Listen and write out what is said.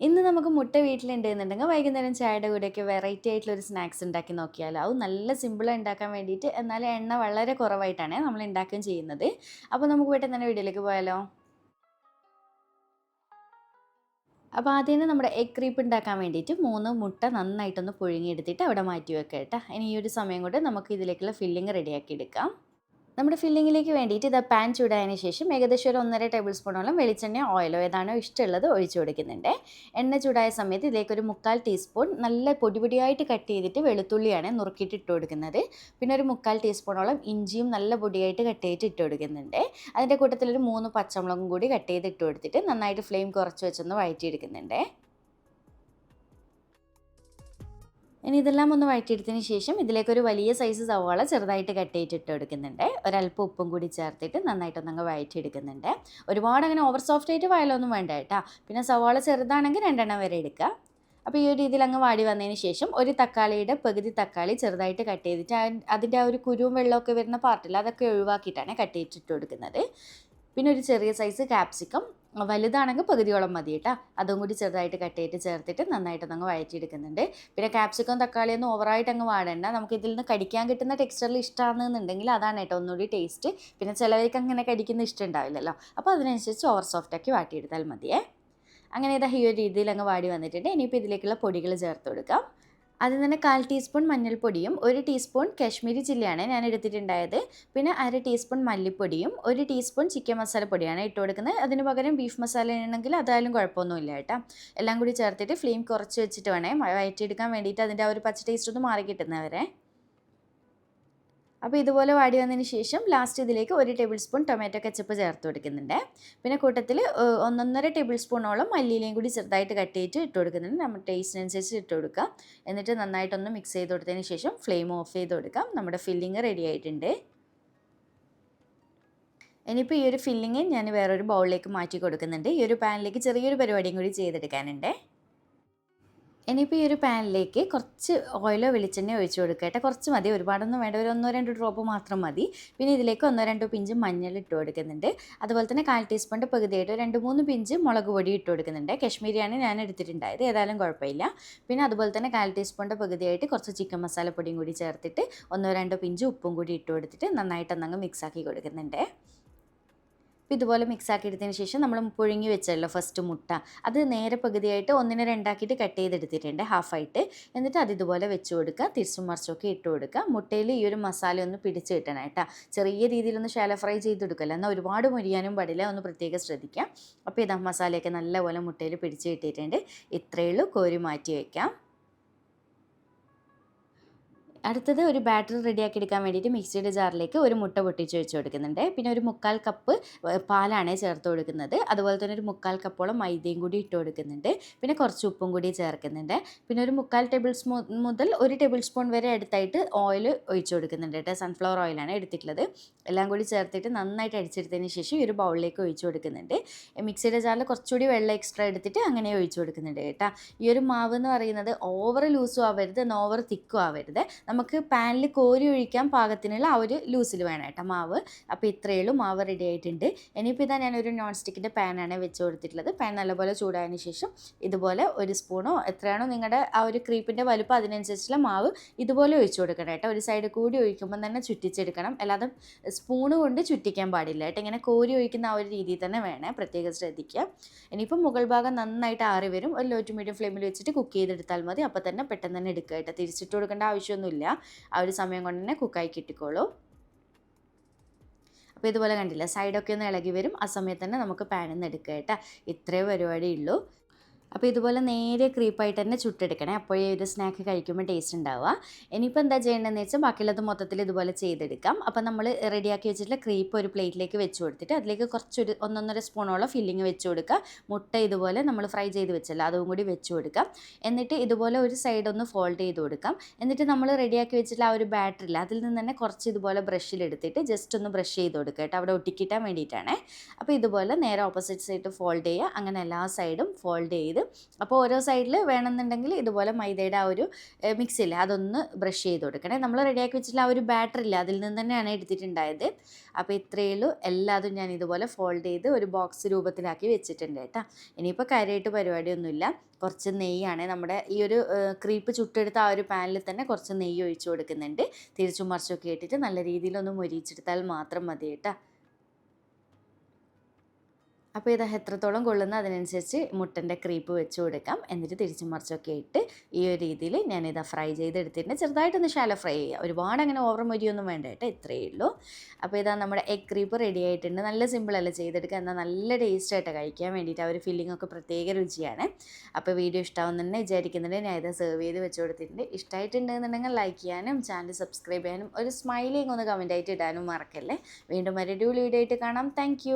ഇന്ന് നമുക്ക് മുട്ട വീട്ടിലുണ്ടെന്നുണ്ടെങ്കിൽ വൈകുന്നേരം ചായയുടെ കൂടെയൊക്കെ വെറൈറ്റി ആയിട്ടുള്ള ഒരു സ്നാക്സ് ഉണ്ടാക്കി നോക്കിയാലോ. അത് നല്ല സിമ്പിളായി ഉണ്ടാക്കാൻ വേണ്ടിയിട്ട് എന്നാലും എണ്ണ വളരെ കുറവായിട്ടാണ് നമ്മൾ ഉണ്ടാക്കുകയും ചെയ്യുന്നത്. അപ്പോൾ നമുക്ക് പെട്ടെന്ന് തന്നെ വീഡിയോയിലേക്ക് പോയാലോ. അപ്പോൾ ആദ്യം തന്നെ നമ്മുടെ എഗ് ക്രീപ്പ് ഉണ്ടാക്കാൻ വേണ്ടിയിട്ട് 3 മുട്ട നന്നായിട്ടൊന്ന് പുഴുങ്ങിയെടുത്തിട്ട് അവിടെ മാറ്റി വെക്കാം കേട്ടോ. ഇനി ഈ ഒരു സമയം കൊണ്ട് നമുക്ക് ഇതിലേക്കുള്ള ഫില്ലിങ് റെഡിയാക്കി എടുക്കാം. നമ്മുടെ ഫില്ലിങ്ങിലേക്ക് വേണ്ടിയിട്ട് ഇതാ പാൻ ചൂടായതിന് ശേഷം ഏകദേശം ഒരു 1.5 ടേബിൾ സ്പൂണോളം വെളിച്ചെണ്ണയോ ഓയിലോ ഏതാണോ ഇഷ്ടമുള്ളത് ഒഴിച്ചു കൊടുക്കുന്നുണ്ട്. എണ്ണ ചൂടായ സമയത്ത് ഇതിലേക്ക് ഒരു 3/4 ടീസ്പൂൺ നല്ല പൊടിയായിട്ട് കട്ട് ചെയ്തിട്ട് വെളുത്തുള്ളിയാണ് നുറുക്കിയിട്ട് ഇട്ട് കൊടുക്കുന്നത്. പിന്നെ ഒരു 3/4 ടീസ്പൂണോളം ഇഞ്ചിയും നല്ല പൊടിയായിട്ട് കട്ട് ചെയ്തിട്ട് ഇട്ട് കൊടുക്കുന്നുണ്ട്. അതിൻ്റെ കൂട്ടത്തിലൊരു 3 പച്ചമുളകും കൂടി കട്ട് ചെയ്ത് ഇട്ട് കൊടുത്തിട്ട് നന്നായിട്ട് ഫ്ലെയിം കുറച്ച് വെച്ചൊന്ന് വഴറ്റിയെടുക്കുന്നുണ്ട്. ഇനി ഇതെല്ലാം ഒന്ന് വഴറ്റിയെടുത്തതിന് ശേഷം ഇതിലേക്കൊരു വലിയ സൈസ് സവാള ചെറുതായിട്ട് കട്ട് ചെയ്തിട്ട് കൊടുക്കുന്നുണ്ട്. ഒരല്പം ഉപ്പും കൂടി ചേർത്തിട്ട് നന്നായിട്ടൊന്നങ്ങ് വഴറ്റിയെടുക്കുന്നുണ്ട്. ഒരുപാട് അങ്ങനെ ഓവർ സോഫ്റ്റ് ആയിട്ട് വഴലൊന്നും വേണ്ട കേട്ടോ. പിന്നെ സവാള ചെറുതാണെങ്കിൽ 2 വരെ എടുക്കുക. അപ്പോൾ ഈ ഒരു രീതിയിൽ അങ്ങ് വാടി വന്നതിന് ശേഷം ഒരു തക്കാളിയുടെ പകുതി തക്കാളി ചെറുതായിട്ട് കട്ട് ചെയ്തിട്ട് അതിൻ്റെ ആ ഒരു കുരുവും വെള്ളമൊക്കെ വരുന്ന പാർട്ടില്ല അതൊക്കെ ഒഴിവാക്കിയിട്ടാണ് കട്ട് ചെയ്തിട്ട് കൊടുക്കുന്നത്. പിന്നെ ഒരു ചെറിയ സൈസ് ക്യാപ്സിക്കം വലുതാണെങ്കിൽ പകുതിയോളം മതി കേട്ടോ. അതും കൂടി ചെറുതായിട്ട് കട്ട് ചെയ്തിട്ട് ചേർത്തിട്ട് നന്നായിട്ടൊന്നങ്ങ് വഴറ്റിയെടുക്കുന്നുണ്ട്. പിന്നെ ക്യാപ്സിക്കം തക്കാളിയൊന്നും ഓവറായിട്ട് അങ്ങ് വാടേണ്ട. നമുക്ക് ഇതിൽ നിന്ന് കടിക്കാൻ കിട്ടുന്ന ടെക്സ്ചറിൽ ഇഷ്ടമാണെന്നുണ്ടെങ്കിൽ അതാണ് കേട്ടോ ഒന്നുകൂടി ടേസ്റ്റ്. പിന്നെ ചിലവർക്ക് അങ്ങനെ കടിക്കുന്ന ഇഷ്ടം ഉണ്ടാവില്ലല്ലോ. അപ്പോൾ അതിനനുസരിച്ച് ഓവർ സോഫ്റ്റാക്കി വാട്ടിയെടുത്താൽ മതിയേ. അങ്ങനെ ഇതാ ഈ ഒരു രീതിയിൽ അങ്ങ് വാടി വന്നിട്ടുണ്ട്. ഇനിയിപ്പോൾ ഇതിലേക്കുള്ള പൊടികൾ ചേർത്ത് കൊടുക്കാം. ആദ്യം തന്നെ 1/4 ടീസ്പൂൺ മഞ്ഞൾപ്പൊടിയും 1 ടീസ്പൂൺ കാശ്മീരി ചില്ലിയാണ് ഞാൻ എടുത്തിട്ടുണ്ടായത്. പിന്നെ 1/2 ടീസ്പൂൺ മല്ലിപ്പൊടിയും 1 ടീസ്പൂൺ ചിക്കൻ മസാലപ്പൊടിയാണ് ഇട്ട് കൊടുക്കുന്നത്. അതിന് പകരം ബീഫ് മസാല ഉണ്ടെങ്കിൽ അതായാലും കുഴപ്പമൊന്നുമില്ല കേട്ടോ. എല്ലാം കൂടി ചേർത്തിട്ട് ഫ്ലെയിം കുറച്ച് വെച്ചിട്ട് വേണേ വഴറ്റിയെടുക്കാൻ വേണ്ടിയിട്ട് അതിൻ്റെ ആ ഒരു പച്ച ടേസ്റ്റ് ഒന്ന് മാറി കിട്ടുന്നവരെ. അപ്പോൾ ഇതുപോലെ വാടി വന്നതിന് ശേഷം ലാസ്റ്റ് ഇതിലേക്ക് 1 ടേബിൾ സ്പൂൺ ടൊമാറ്റോ കെച്ചപ്പ് ചേർത്ത് കൊടുക്കുന്നുണ്ട്. പിന്നെ കൂട്ടത്തിൽ 1.5 ടേബിൾ സ്പൂണോളം മല്ലിയിലയും കൂടി ചെറുതായിട്ട് കട്ട് ചെയ്തിട്ട് ഇട്ട് കൊടുക്കുന്നുണ്ട്. നമ്മുടെ ടേസ്റ്റിനനുസരിച്ച് ഇട്ട് കൊടുക്കുക. എന്നിട്ട് നന്നായിട്ടൊന്ന് മിക്സ് ചെയ്ത് കൊടുത്തതിന് ശേഷം ഫ്ലെയിം ഓഫ് ചെയ്ത് കൊടുക്കാം. നമ്മുടെ ഫില്ലിങ് റെഡി ആയിട്ടുണ്ട്. ഇനിയിപ്പോൾ ഈ ഒരു ഫില്ലിങ് ഞാൻ വേറൊരു ബൗളിലേക്ക് മാറ്റി കൊടുക്കുന്നുണ്ട്. ഈ ഒരു പാനിലേക്ക് ചെറിയൊരു പരിപാടിയും കൂടി ചെയ്തെടുക്കാനുണ്ട്. ഇനിയിപ്പോൾ ഈ ഒരു പാനിലേക്ക് കുറച്ച് ഓയിലോ വെളിച്ചെണ്ണയോ ഒഴിച്ച് കൊടുക്കുക കേട്ടോ. കുറച്ച് മതി, ഒരുപാടൊന്നും വേണ്ട, ഒരു 1-2 ഡ്രോപ്പ് മാത്രം മതി. പിന്നെ ഇതിലേക്ക് 1-2 പിഞ്ച് മഞ്ഞൾ ഇട്ട് കൊടുക്കുന്നുണ്ട്. അതുപോലെ തന്നെ 1/4 ടീസ്പൂണിൻ്റെ പകുതിയായിട്ട് 2-3 പിഞ്ച് മുളക് പൊടി ഇട്ട് കൊടുക്കുന്നുണ്ട്. കാശ്മീരിയാണ് ഞാൻ എടുത്തിട്ടുണ്ടായത്, ഏതായാലും കുഴപ്പമില്ല. പിന്നെ അതുപോലെ തന്നെ 1/4 ടീസ്പൂണിൻ്റെ പകുതിയായിട്ട് കുറച്ച് ചിക്കൻ മസാലപ്പൊടിയും കൂടി ചേർത്തിട്ട് 1-2 പിഞ്ച് ഉപ്പും കൂടി ഇട്ട് കൊടുത്തിട്ട് നന്നായിട്ടൊന്നങ്ങ് മിക്സാക്കി കൊടുക്കുന്നുണ്ട്. അപ്പോൾ ഇതുപോലെ മിക്സാക്കി എടുത്തതിന് ശേഷം നമ്മൾ പുഴുങ്ങി വെച്ചല്ലോ ഫസ്റ്റ് മുട്ട, അത് നേരെ പകുതിയായിട്ട് 1-നെ 2 കട്ട് ചെയ്തെടുത്തിട്ടുണ്ട് ഹാഫായിട്ട്. എന്നിട്ട് അത് ഇതുപോലെ വെച്ച് കൊടുക്കുക, തിരിച്ചും മറിച്ചൊക്കെ ഇട്ട് കൊടുക്കുക. മുട്ടയിൽ ഈ ഒരു മസാല ഒന്ന് പിടിച്ച് കിട്ടണം കേട്ടോ. ചെറിയ രീതിയിലൊന്ന് ഷാലോ ഫ്രൈ ചെയ്തെടുക്കല്ലോ, എന്നാൽ ഒരുപാട് മുരിയാനും പാടില്ല, ഒന്ന് പ്രത്യേകം ശ്രദ്ധിക്കാം. അപ്പോൾ ഇതാ മസാലയൊക്കെ നല്ലപോലെ മുട്ടയിൽ പിടിച്ച് കിട്ടിയിട്ടുണ്ട്. ഇത്രയേ ഉള്ളൂ, കോരി മാറ്റി വയ്ക്കാം. അടുത്തത് ഒരു ബാറ്റർ റെഡിയാക്കി എടുക്കാൻ വേണ്ടിയിട്ട് മിക്സിയുടെ ജാറിലേക്ക് ഒരു മുട്ട പൊട്ടിച്ച് വെച്ച് കൊടുക്കുന്നുണ്ട്. പിന്നെ ഒരു 3/4 കപ്പ് പാലാണ് ചേർത്ത് കൊടുക്കുന്നത്. അതുപോലെ തന്നെ ഒരു 3/4 കപ്പോളം മൈദയും കൂടി ഇട്ട് കൊടുക്കുന്നുണ്ട്. പിന്നെ കുറച്ച് ഉപ്പും കൂടി ചേർക്കുന്നുണ്ട്. പിന്നെ ഒരു 3/4 ടേബിൾ സ്പൂൺ മുതൽ 1 ടേബിൾ സ്പൂൺ വരെ അടുത്തായിട്ട് ഓയിൽ ഒഴിച്ച് കൊടുക്കുന്നുണ്ട് കേട്ടോ. സൺഫ്ലവർ ഓയിലാണ് എടുത്തിട്ടുള്ളത്. എല്ലാം കൂടി ചേർത്തിട്ട് നന്നായിട്ട് അടിച്ചെടുത്തതിന് ശേഷം ഈ ഒരു ബൗളിലേക്ക് ഒഴിച്ച് കൊടുക്കുന്നുണ്ട്. മിക്സിയുടെ ജാറിൽ കുറച്ചുകൂടി വെള്ളം എക്സ്ട്രാ എടുത്തിട്ട് അങ്ങനെ ഒഴിച്ച് കൊടുക്കുന്നുണ്ട് കേട്ടോ. ഈ ഒരു മാവ് എന്ന് പറയുന്നത് ഓവർ ലൂസും ആവരുത്, എന്നാൽ ഓവർ തിക്കും ആവരുത്. നമുക്ക് പാനിൽ കോരി ഒഴിക്കാൻ പാകത്തിനുള്ള ആ ഒരു ലൂസിൽ വേണം കേട്ടോ മാവ്. അപ്പോൾ ഇത്രയേ ഉള്ളൂ, മാവ് റെഡി ആയിട്ടുണ്ട്. ഇനിയിപ്പോൾ ഇതാ ഞാനൊരു നോൺ സ്റ്റിക്കിൻ്റെ പാനാണ് വെച്ച് കൊടുത്തിട്ടുള്ളത്. പാൻ നല്ലപോലെ ചൂടായതിന് ശേഷം ഇതുപോലെ ഒരു സ്പൂണോ എത്രയാണോ നിങ്ങളുടെ ആ ഒരു ക്രീപ്പിൻ്റെ വലുപ്പം അതിനനുസരിച്ചുള്ള മാവ് ഇതുപോലെ ഒഴിച്ചു കൊടുക്കണം കേട്ടോ. ഒരു സൈഡ് കൂടി ഒഴിക്കുമ്പോൾ തന്നെ ചുറ്റിച്ചെടുക്കണം, അല്ലാതെ സ്പൂണ് കൊണ്ട് ചുറ്റിക്കാൻ പാടില്ല കേട്ടോ. ഇങ്ങനെ കോരി ഒഴിക്കുന്ന ആ ഒരു രീതിയിൽ തന്നെ വേണേ, പ്രത്യേകം ശ്രദ്ധിക്കുക. ഇനിയിപ്പോൾ മുകൾ ഭാഗം നന്നായിട്ട് ആറി വരും. ഒരു ലോ ടു മീഡിയം ഫ്ലെയിമിൽ വെച്ചിട്ട് കുക്ക് ചെയ്തെടുത്താൽ മതി. അപ്പോൾ തന്നെ പെട്ടെന്ന് തന്നെ എടുക്കുക കേട്ടോ. തിരിച്ചിട്ട് കൊടുക്കേണ്ട ആവശ്യമൊന്നുമില്ല, ആ ഒരു സമയം കൊണ്ട് തന്നെ കുക്കായി കിട്ടിക്കോളൂ. അപ്പോൾ ഇതുപോലെ കണ്ടില്ല, സൈഡൊക്കെ ഒന്ന് ഇളകി വരും. ആ സമയത്ത് തന്നെ നമുക്ക് പാനിൽ നിന്ന് എടുക്കുക കേട്ടോ. ഇത്രേ പരിപാടിയുള്ളൂ. അപ്പോൾ ഇതുപോലെ നേരെ ക്രീപ്പായിട്ട് തന്നെ ചുട്ടെടുക്കണേ, അപ്പോഴേ ഒരു സ്നാക്ക് കഴിക്കുമ്പോൾ ടേസ്റ്റ് ഉണ്ടാവുക. ഇനിയിപ്പോൾ എന്താ ചെയ്യേണ്ടതെന്ന് വെച്ചാൽ ബാക്കിയുള്ളത് മൊത്തത്തിൽ ഇതുപോലെ ചെയ്തെടുക്കാം. അപ്പോൾ നമ്മൾ റെഡിയാക്കി വെച്ചിട്ടുള്ള ക്രീപ്പ് ഒരു പ്ലേറ്റിലേക്ക് വെച്ച് കൊടുത്തിട്ട് അതിലേക്ക് കുറച്ചൊരു 1-1.5 സ്പൂണോളം ഫില്ലിങ് വെച്ച് കൊടുക്കുക. മുട്ട ഇതുപോലെ നമ്മൾ ഫ്രൈ ചെയ്ത് വെച്ചല്ലോ അതും കൂടി വെച്ച് കൊടുക്കാം. എന്നിട്ട് ഇതുപോലെ ഒരു സൈഡ് ഒന്ന് ഫോൾഡ് ചെയ്ത് കൊടുക്കാം. എന്നിട്ട് നമ്മൾ റെഡിയാക്കി വെച്ചിട്ടുള്ള ആ ഒരു ബാറ്ററില്ല, അതിൽ നിന്ന് തന്നെ കുറച്ച് ഇതുപോലെ ബ്രഷിലെടുത്തിട്ട് ജസ്റ്റ് ഒന്ന് ബ്രഷ് ചെയ്ത് കൊടുക്കുക കേട്ടോ, അവിടെ ഒട്ടിക്കിട്ടാൻ വേണ്ടിയിട്ടാണ്. അപ്പോൾ ഇതുപോലെ നേരെ ഓപ്പോസിറ്റ് സൈഡ് ഫോൾഡ് ചെയ്യുക. അങ്ങനെ എല്ലാ സൈഡും ഫോൾഡ് ചെയ്ത് ചെയ്ത്. അപ്പോൾ ഓരോ സൈഡിൽ വേണമെന്നുണ്ടെങ്കിൽ ഇതുപോലെ മൈദയുടെ ആ ഒരു മിക്സില്ലേ അതൊന്ന് ബ്രഷ് ചെയ്ത് കൊടുക്കണേ. നമ്മൾ റെഡിയാക്കി വെച്ചിട്ടുള്ള ആ ഒരു ബാറ്റർ ഇല്ല അതിൽ നിന്ന് തന്നെയാണ് എടുത്തിട്ടുണ്ടായത്. അപ്പോൾ ഇത്രയേ ഉള്ളൂ. എല്ലാതും ഞാൻ ഇതുപോലെ ഫോൾഡ് ചെയ്ത് ഒരു ബോക്സ് രൂപത്തിലാക്കി വെച്ചിട്ടുണ്ട് കേട്ടോ. ഇനിയിപ്പോൾ കാര്യമായിട്ട് പരിപാടിയൊന്നുമില്ല. കുറച്ച് നെയ്യാണ് നമ്മുടെ ഈ ഒരു ക്രീപ്പ് ചുട്ടെടുത്ത ആ ഒരു പാനിൽ തന്നെ കുറച്ച് നെയ്യ് ഒഴിച്ചു കൊടുക്കുന്നുണ്ട്. തിരിച്ചും മറിച്ചൊക്കെ ഇട്ടിട്ട് നല്ല രീതിയിലൊന്ന് മൊരിയിച്ചെടുത്താൽ മാത്രം മതി കേട്ടോ. അപ്പോൾ ഇത് എത്രത്തോളം കൊള്ളുന്ന അതിനനുസരിച്ച് മുട്ടൻ്റെ ക്രീപ്പ് വെച്ച് കൊടുക്കാം. എന്നിട്ട് തിരിച്ചും മറിച്ചൊക്കെ ഇട്ട് ഈ ഒരു രീതിയിൽ ഞാനിതാ ഫ്രൈ ചെയ്തെടുത്തിട്ടുണ്ട്. ചെറുതായിട്ടൊന്ന് ഷാലോ ഫ്രൈ ചെയ്യുക, ഒരുപാട് അങ്ങനെ ഓവർ മൊരിയൊന്നും വേണ്ട കേട്ടോ, ഇത്രയേ ഉള്ളൂ. അപ്പോൾ ഇതാ നമ്മുടെ എഗ് ക്രീപ്പ് റെഡി ആയിട്ടുണ്ട്. നല്ല സിമ്പിളല്ലേ ചെയ്തെടുക്കുക, എന്നാൽ നല്ല ടേസ്റ്റായിട്ട് കഴിക്കാൻ വേണ്ടിയിട്ട് ആ ഒരു ഫില്ലിംഗ് ഒക്കെ പ്രത്യേക രുചിയാണ്. അപ്പോൾ വീഡിയോ ഇഷ്ടമാവുന്നുണ്ടെന്ന് വിചാരിക്കുന്നുണ്ട്. ഞാൻ ഇത് സെർവ് ചെയ്ത് വെച്ച് കൊടുത്തിട്ടുണ്ട്. ഇഷ്ടമായിട്ടുണ്ടെന്നുണ്ടെങ്കിൽ ലൈക്ക് ചെയ്യാനും ചാനൽ സബ്സ്ക്രൈബ് ചെയ്യാനും ഒരു സ്മൈലിങ് ഒന്ന് കമൻറ്റായിട്ട് ഇടാനും മറക്കല്ലേ. വീണ്ടും ഒരു വീഡിയോ ആയിട്ട് കാണാം. താങ്ക്